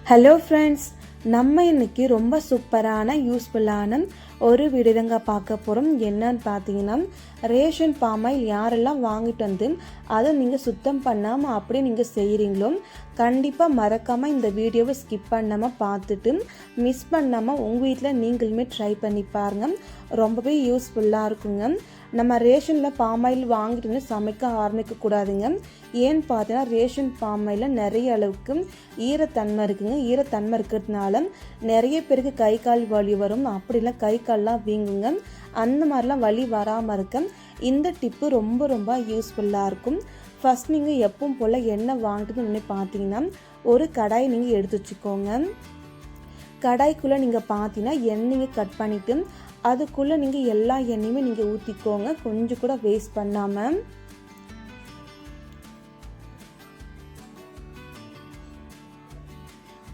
Hello friends, நம்ம இன்னைக்கு ரொம்ப சூப்பரான யூஸ்ஃபுல்லான ஒரு வீடியோங்க பார்க்க போகிறோம். என்னன்னு பார்த்தீங்கன்னா, ரேஷன் பாமாயில் யாரெல்லாம் வாங்கிட்டு வந்து அதை நீங்கள் சுத்தம் பண்ணாமல் அப்படியே நீங்கள் செய்கிறீங்களோ கண்டிப்பாக மறக்காமல் இந்த வீடியோவை ஸ்கிப் பண்ணாமல் பார்த்துட்டு மிஸ் பண்ணாமல் உங்கள் வீட்டில் நீங்களுமே ட்ரை பண்ணி பாருங்கள். ரொம்பவே யூஸ்ஃபுல்லாக இருக்குங்க. நம்ம ரேஷனில் பாமாயில் வாங்கிட்டு வந்து சமைக்க ஆரம்பிக்கக்கூடாதுங்க. ஏன்னு பார்த்தீங்கன்னா, ரேஷன் பாமாயில் நிறைய அளவுக்கு ஈரத்தன்மை இருக்குங்க. ஈரத்தன்மை இருக்கிறதுனால நிறைய பேருக்கு கை கால் வலி வரும், அப்படிலாம் கை கால்லாம் வீங்குங்க. அந்த மாதிரிலாம் வலி வராமல் இருக்க இந்த டிப்பு ரொம்ப ரொம்ப யூஸ்ஃபுல்லாக இருக்கும். ஃபஸ்ட் நீங்கள் எப்பவும் போல் எண்ணெய் வாங்கிட்டு வந்து பார்த்தீங்கன்னா ஒரு கடாய் நீங்கள் எடுத்து வச்சுக்கோங்க. கடாய்க்குள்ளே நீங்கள் பார்த்தீங்கன்னா எண்ணெயை கட் பண்ணிவிட்டு அதுக்குள்ளே நீங்கள் எல்லா எண்ணெயுமே நீங்கள் ஊற்றிக்கோங்க, கொஞ்சம் கூட வேஸ்ட் பண்ணாமல்.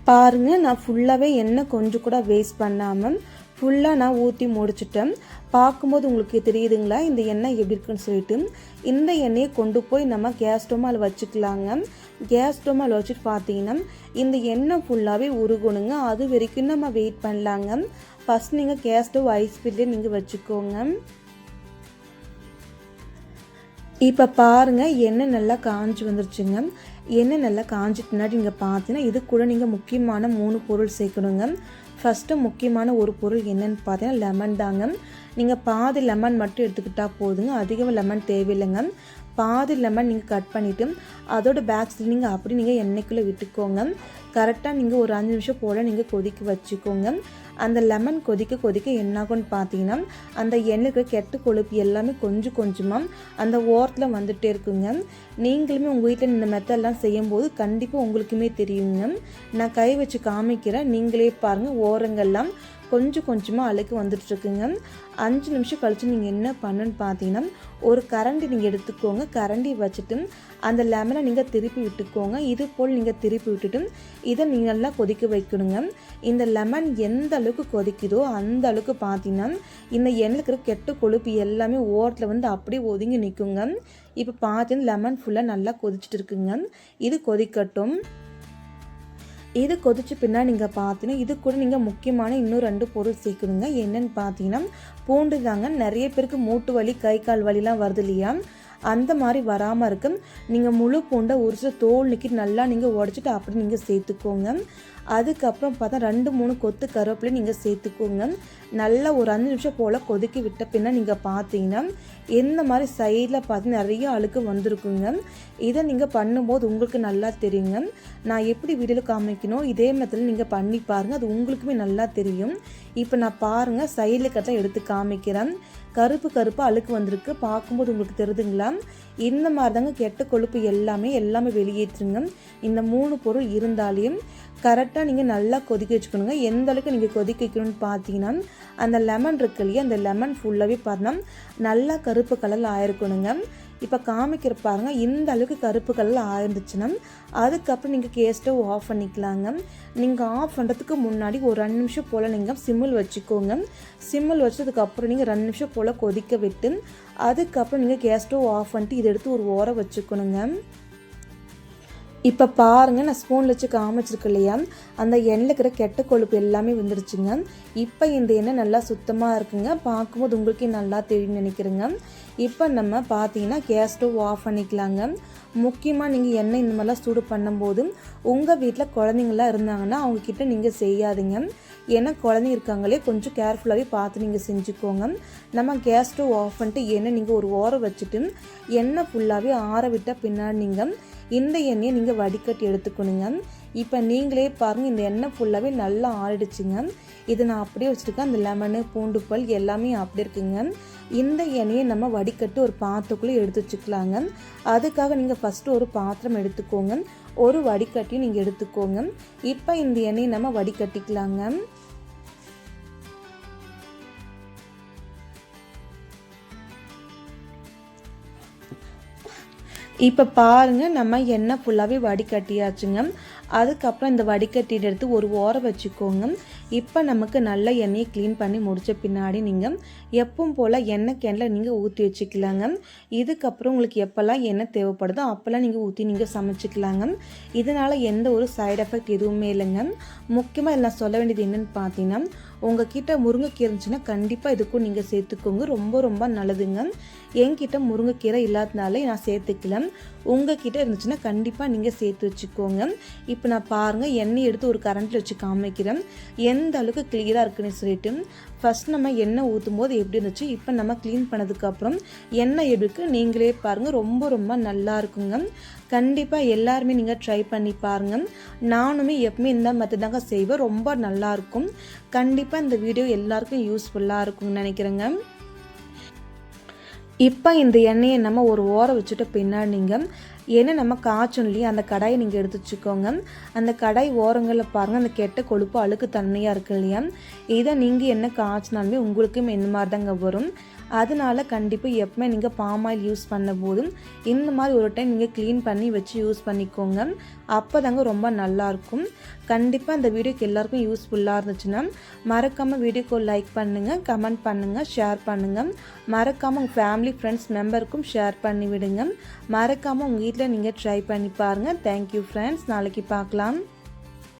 பாருங்கள், நான் ஃபுல்லாகவே எண்ணெய் கொஞ்சம் கூட வேஸ்ட் பண்ணாமல் ஃபுல்லாக நான் ஊற்றி முடிச்சிட்டேன். பார்க்கும்போது உங்களுக்கு தெரியுதுங்களா இந்த எண்ணெய் எப்படி இருக்குன்னு சொல்லிட்டு. இந்த எண்ணெயை கொண்டு போய் நம்ம கேஸ் ஸ்டவ் மேலே வச்சுக்கலாங்க. கேஸ் ஸ்டவ் மேலே வச்சுட்டு பார்த்தீங்கன்னா இந்த எண்ணெய் ஃபுல்லாகவே உருகணுங்க. அது வரைக்கும் நம்ம வெயிட் பண்ணலாங்க. ஃபஸ்ட் நீங்கள் கேஸ் ஸ்டவ் ஹை ஸ்பீட்லேயே நீங்கள் வச்சுக்கோங்க. இப்போ பாருங்கள், எண்ணெய் நல்லா காஞ்சி வந்துருச்சுங்க. எண்ணெய் நல்லா காஞ்சிட்டு முன்னாடி நீங்கள் பார்த்தீங்கன்னா இது கூட நீங்கள் முக்கியமான 3 பொருள் சேர்க்கணுங்க. ஃபஸ்ட்டு முக்கியமான ஒரு பொருள் என்னென்னு பார்த்தீங்கன்னா லெமன் தாங்க. நீங்கள் பாதி லெமன் மட்டும் எடுத்துக்கிட்டால் போதுங்க, அதிகமாக லெமன் தேவையில்லைங்க. பாதி லெமன் நீங்கள் கட் பண்ணிவிட்டு அதோட பேக்ஸில் நீங்கள் அப்படி நீங்கள் எண்ணெய்க்குள்ளே விட்டுக்கோங்க. கரெக்டாக நீங்கள் ஒரு 5 நிமிஷம் போல் நீங்கள் கொதிக்க வச்சுக்கோங்க. அந்த லெமன் கொதிக்க கொதிக்க என்னாகும்னு பார்த்தீங்கன்னா அந்த எண்ணெய்க்கு கெட்ட கொழுப்பு எல்லாமே கொஞ்சம் கொஞ்சமாக அந்த ஓரத்தில் வந்துகிட்டே இருக்குங்க. நீங்களுமே உங்கள் வீட்டில் இந்த மெத்தடெல்லாம் செய்யும்போது கண்டிப்பாக உங்களுக்குமே தெரியுங்க. நான் கை வச்சு காமிக்கிறேன், நீங்களே பாருங்கள். ஓரங்கள்லாம் கொஞ்சம் கொஞ்சமாக அழுக்கு வந்துட்டுருக்குங்க. 5 நிமிஷம் கழித்து நீங்கள் என்ன பண்ணுன்னு பார்த்தீங்கன்னா ஒரு கரண்டி நீங்கள் எடுத்துக்கோங்க. கரண்டி வச்சுட்டு அந்த லெமனை நீங்கள் திருப்பி விட்டுக்கோங்க. இது போல் நீங்கள் திருப்பி விட்டுட்டு இதை நீங்கள் நல்லா கொதிக்க வைக்கணுங்க. இந்த லெமன் எந்த அளவுக்கு கொதிக்குதோ அந்த அளவுக்கு பார்த்தீங்கன்னா இந்த எண்ணெயில் இருக்கிற கெட்ட கொழுப்பு எல்லாமே ஓரத்தில் வந்து அப்படியே ஒதுங்கி நிற்குங்க. இப்போ பார்த்தீங்கன்னா லெமன் ஃபுல்லாக நல்லா கொதிச்சுட்டு இருக்குங்க. இது கொதிக்கட்டும். இது கொதிச்சு பின்னாடி நீங்கள் பார்த்தீங்கன்னா இது கூட நீங்கள் முக்கியமான இன்னும் 2 பொருள் சேர்க்கணுங்க. என்னென்னு பார்த்தீங்கன்னா பூண்டு தாங்க. நிறைய பேருக்கு மூட்டு வலி கை கால் வலிலாம் வருது இல்லையா, அந்த மாதிரி வராமல் இருக்கு. நீங்கள் முழு பூண்டை ஒரு சில தோல் நிற்கிட்டு நல்லா நீங்கள் உடச்சிட்டு அப்படி நீங்கள் சேர்த்துக்கோங்க. அதுக்கப்புறம் பார்த்தா 2-3 கொத்து கருவேப்பிலை நீங்கள் சேர்த்துக்கோங்க. நல்லா ஒரு 5 நிமிஷம் போல் கொதிக்க விட்ட பின்னா நீங்கள் பார்த்தீங்கன்னா இந்த மாதிரி சைடில் பார்த்து நிறைய அழுக்கு வந்திருக்குங்க. இதை நீங்கள் பண்ணும்போது உங்களுக்கு நல்லா தெரியுங்க. நான் எப்படி வீடியோவில் காமிக்கணும் இதே மெத்தடில் நீங்கள் பண்ணி பாருங்கள், அது உங்களுக்குமே நல்லா தெரியும். இப்போ நான் பாருங்கள் சைடில் கரெக்டாக எடுத்து காமிக்கிறேன். கருப்பு கருப்பாக அழுக்கு வந்திருக்கு, பார்க்கும்போது உங்களுக்கு தெரியுதுங்களா. இந்த மாதிரி தாங்க கெட்ட கொழுப்பு எல்லாமே வெளியேற்றுங்க. இந்த 3 பொருள் இருந்தாலையும் கரெக்டாக நீங்கள் நல்லா கொதிக்க வச்சுக்கணுங்க. எந்த அளவுக்கு நீங்கள் கொதிக்க வைக்கணும்னு பார்த்தீங்கன்னா அந்த லெமன் இருக்கு இல்லையா, அந்த லெமன் ஃபுல்லாகவே பார்த்தா நல்லா கருப்பு கலரில் ஆயிருக்கணுங்க. இப்போ காமிக்கிற பாருங்கள், இந்த அளவுக்கு கருப்பு கலரில் ஆயிருந்துச்சுன்னா அதுக்கப்புறம் நீங்கள் கேஸ் ஸ்டவ் ஆஃப் பண்ணிக்கலாங்க. நீங்கள் ஆஃப் பண்ணுறதுக்கு முன்னாடி ஒரு 2 நிமிஷம் போல் நீங்கள் சிம்மில் வச்சுக்கோங்க. சிம்மில் வச்சதுக்கப்புறம் நீங்கள் 2 நிமிஷம் போல் கொதிக்க விட்டு அதுக்கப்புறம் நீங்கள் கேஸ் ஸ்டவ் ஆஃப் பண்ணிட்டு இதை எடுத்து ஒரு ஓரம் வச்சுக்கணுங்க. இப்போ பாருங்கள், நான் ஸ்பூனில் வச்சு காமிச்சிருக்கு இல்லையா, அந்த எண்ணெயில் இருக்கிற கெட்ட கொழுப்பு எல்லாமே வந்துடுச்சுங்க. இப்போ இந்த எண்ணெய் நல்லா சுத்தமாக இருக்குங்க. பார்க்கும்போது உங்களுக்கே நல்லா தெரியும்னு நினைக்கிறேங்க. இப்போ நம்ம பார்த்தீங்கன்னா கேஸ் ஸ்டவ் ஆஃப் பண்ணிக்கலாங்க. முக்கியமாக நீங்கள் எண்ணெய் இந்த மாதிரிலாம் சூடு பண்ணும்போது உங்கள் வீட்டில் குழந்தைங்களாம் இருந்தாங்கன்னா அவங்கக்கிட்ட நீங்கள் செய்யாதீங்க. ஏன்னா குழந்தைங்க இருக்காங்களே, கொஞ்சம் கேர்ஃபுல்லாகவே பார்த்து நீங்கள் செஞ்சுக்கோங்க. நம்ம கேஸ் ஸ்டவ் ஆஃப் பண்ணிட்டு எண்ணெய் நீங்கள் ஒரு ஓரம் வச்சுட்டு எண்ணெய் ஃபுல்லாகவே ஆற விட்டால் பின்னாடி நீங்கள் இந்த எண்ணெயை நீங்கள் வடிகட்டி எடுத்துக்கணுங்க. இப்போ நீங்களே பாருங்கள், இந்த எண்ணெய் ஃபுல்லாகவே நல்லா ஆறிடுச்சுங்க. இதை நான் அப்படியே வச்சுருக்கேன். அந்த லெமனு பூண்டு பல் எல்லாமே அப்படி இருக்குங்க. இந்த எண்ணெயை நம்ம வடிகட்டி ஒரு பாத்திரக்குள்ளே எடுத்து வச்சுக்கலாங்க. அதுக்காக நீங்கள் ஃபஸ்ட்டு ஒரு பாத்திரம் எடுத்துக்கோங்க, ஒரு வடிகட்டியும் நீங்கள் எடுத்துக்கோங்க. இப்போ இந்த எண்ணெயை நம்ம வடிகட்டிக்கலாங்க. இப்போ பாருங்கள், நம்ம எண்ணெய் ஃபுல்லாகவே வடிகட்டியாச்சுங்க. அதுக்கப்புறம் இந்த வடிகட்டிட்டு எடுத்து ஒரு ஓரம் வச்சுக்கோங்க. இப்போ நமக்கு நல்ல எண்ணெயை க்ளீன் பண்ணி முடித்த பின்னாடி நீங்கள் எப்பவும் போல் எண்ணெய் கேனில் நீங்கள் ஊற்றி வச்சுக்கலாங்க. இதுக்கப்புறம் உங்களுக்கு எப்போல்லாம் எண்ணெய் தேவைப்படுதோ அப்போல்லாம் நீங்கள் ஊற்றி நீங்கள் சமைச்சிக்கலாங்க. இதனால் எந்த ஒரு சைடு எஃபெக்ட் எதுவுமே இல்லைங்க. முக்கியமாக இதில் நான் சொல்ல வேண்டியது என்னென்னு பார்த்தீங்கன்னா, உங்ககிட்ட முருங்கைக்கீரை இருந்துச்சுன்னா கண்டிப்பாக இதுக்கும் நீங்கள் சேர்த்துக்கோங்க. ரொம்ப ரொம்ப நல்லதுங்க. என்கிட்ட முருங்கைக்கீரை இல்லாதனால நான் சேர்த்துக்கல. உங்ககிட்ட இருந்துச்சுன்னா கண்டிப்பாக நீங்கள் சேர்த்து வச்சுக்கோங்க. இப்போ நான் பாருங்கள் எண்ணெய் எடுத்து ஒரு கரண்டில் வச்சு காமிக்கிறேன் எந்த அளவுக்கு கிளியராக இருக்குன்னு சொல்லிட்டு. ஃபஸ்ட் நம்ம எண்ணெய் ஊற்றும் போது எப்படி இருந்துச்சு, இப்போ நம்ம க்ளீன் பண்ணதுக்கப்புறம் எண்ணெய் எடுக்கு நீங்களே பாருங்கள். ரொம்ப ரொம்ப நல்லா இருக்குங்க. கண்டிப்பாக எல்லாருமே நீங்கள் ட்ரை பண்ணி பாருங்கள். நானுமே எப்பவுமே இந்த மெத்தட் தாங்க செய்வேன். ரொம்ப நல்லாயிருக்கும். கண்டிப்பாக இந்த வீடியோ எல்லாருக்கும் யூஸ்ஃபுல்லாக இருக்கும்னு நினைக்கிறேங்க. இப்போ இந்த எண்ணெயை நம்ம ஒரு ஓரம் வச்சுட்டு பின்னாடி நீங்கள் ஏன்னா நம்ம காய்ச்சோம் இல்லையா, அந்த கடாயை நீங்கள் எடுத்து வச்சுக்கோங்க. அந்த கடாய் ஓரங்களில் பாருங்கள் அந்த கெட்ட கொழுப்பு அழுக்கு தன்மையாக இருக்குது இல்லையா, இதை நீங்கள் என்ன காய்ச்சினாலுமே உங்களுக்கும் இந்த மாதிரி தாங்க வரும். அதனால கண்டிப்பாக எப்பவுமே நீங்கள் பாம் ஆயில் யூஸ் பண்ண போதும் இந்த மாதிரி ஒரு டைம் நீங்கள் க்ளீன் பண்ணி வச்சு யூஸ் பண்ணிக்கோங்க. அப்போ தாங்க ரொம்ப நல்லாயிருக்கும். கண்டிப்பாக இந்த வீடியோக்கு எல்லாருக்கும் யூஸ்ஃபுல்லாக இருந்துச்சுன்னா மறக்காமல் வீடியோக்கு லைக் பண்ணுங்கள், கமெண்ட் பண்ணுங்கள், ஷேர் பண்ணுங்கள். மறக்காமல் உங்கள் ஃபேமிலி ஃப்ரெண்ட்ஸ் மெம்பருக்கும் ஷேர் பண்ணி விடுங்க. மறக்காமல் உங்கள் வீட்டில் நீங்கள் ட்ரை பண்ணி பாருங்கள். Thank you friends. நாளைக்கு பார்க்கலாம்.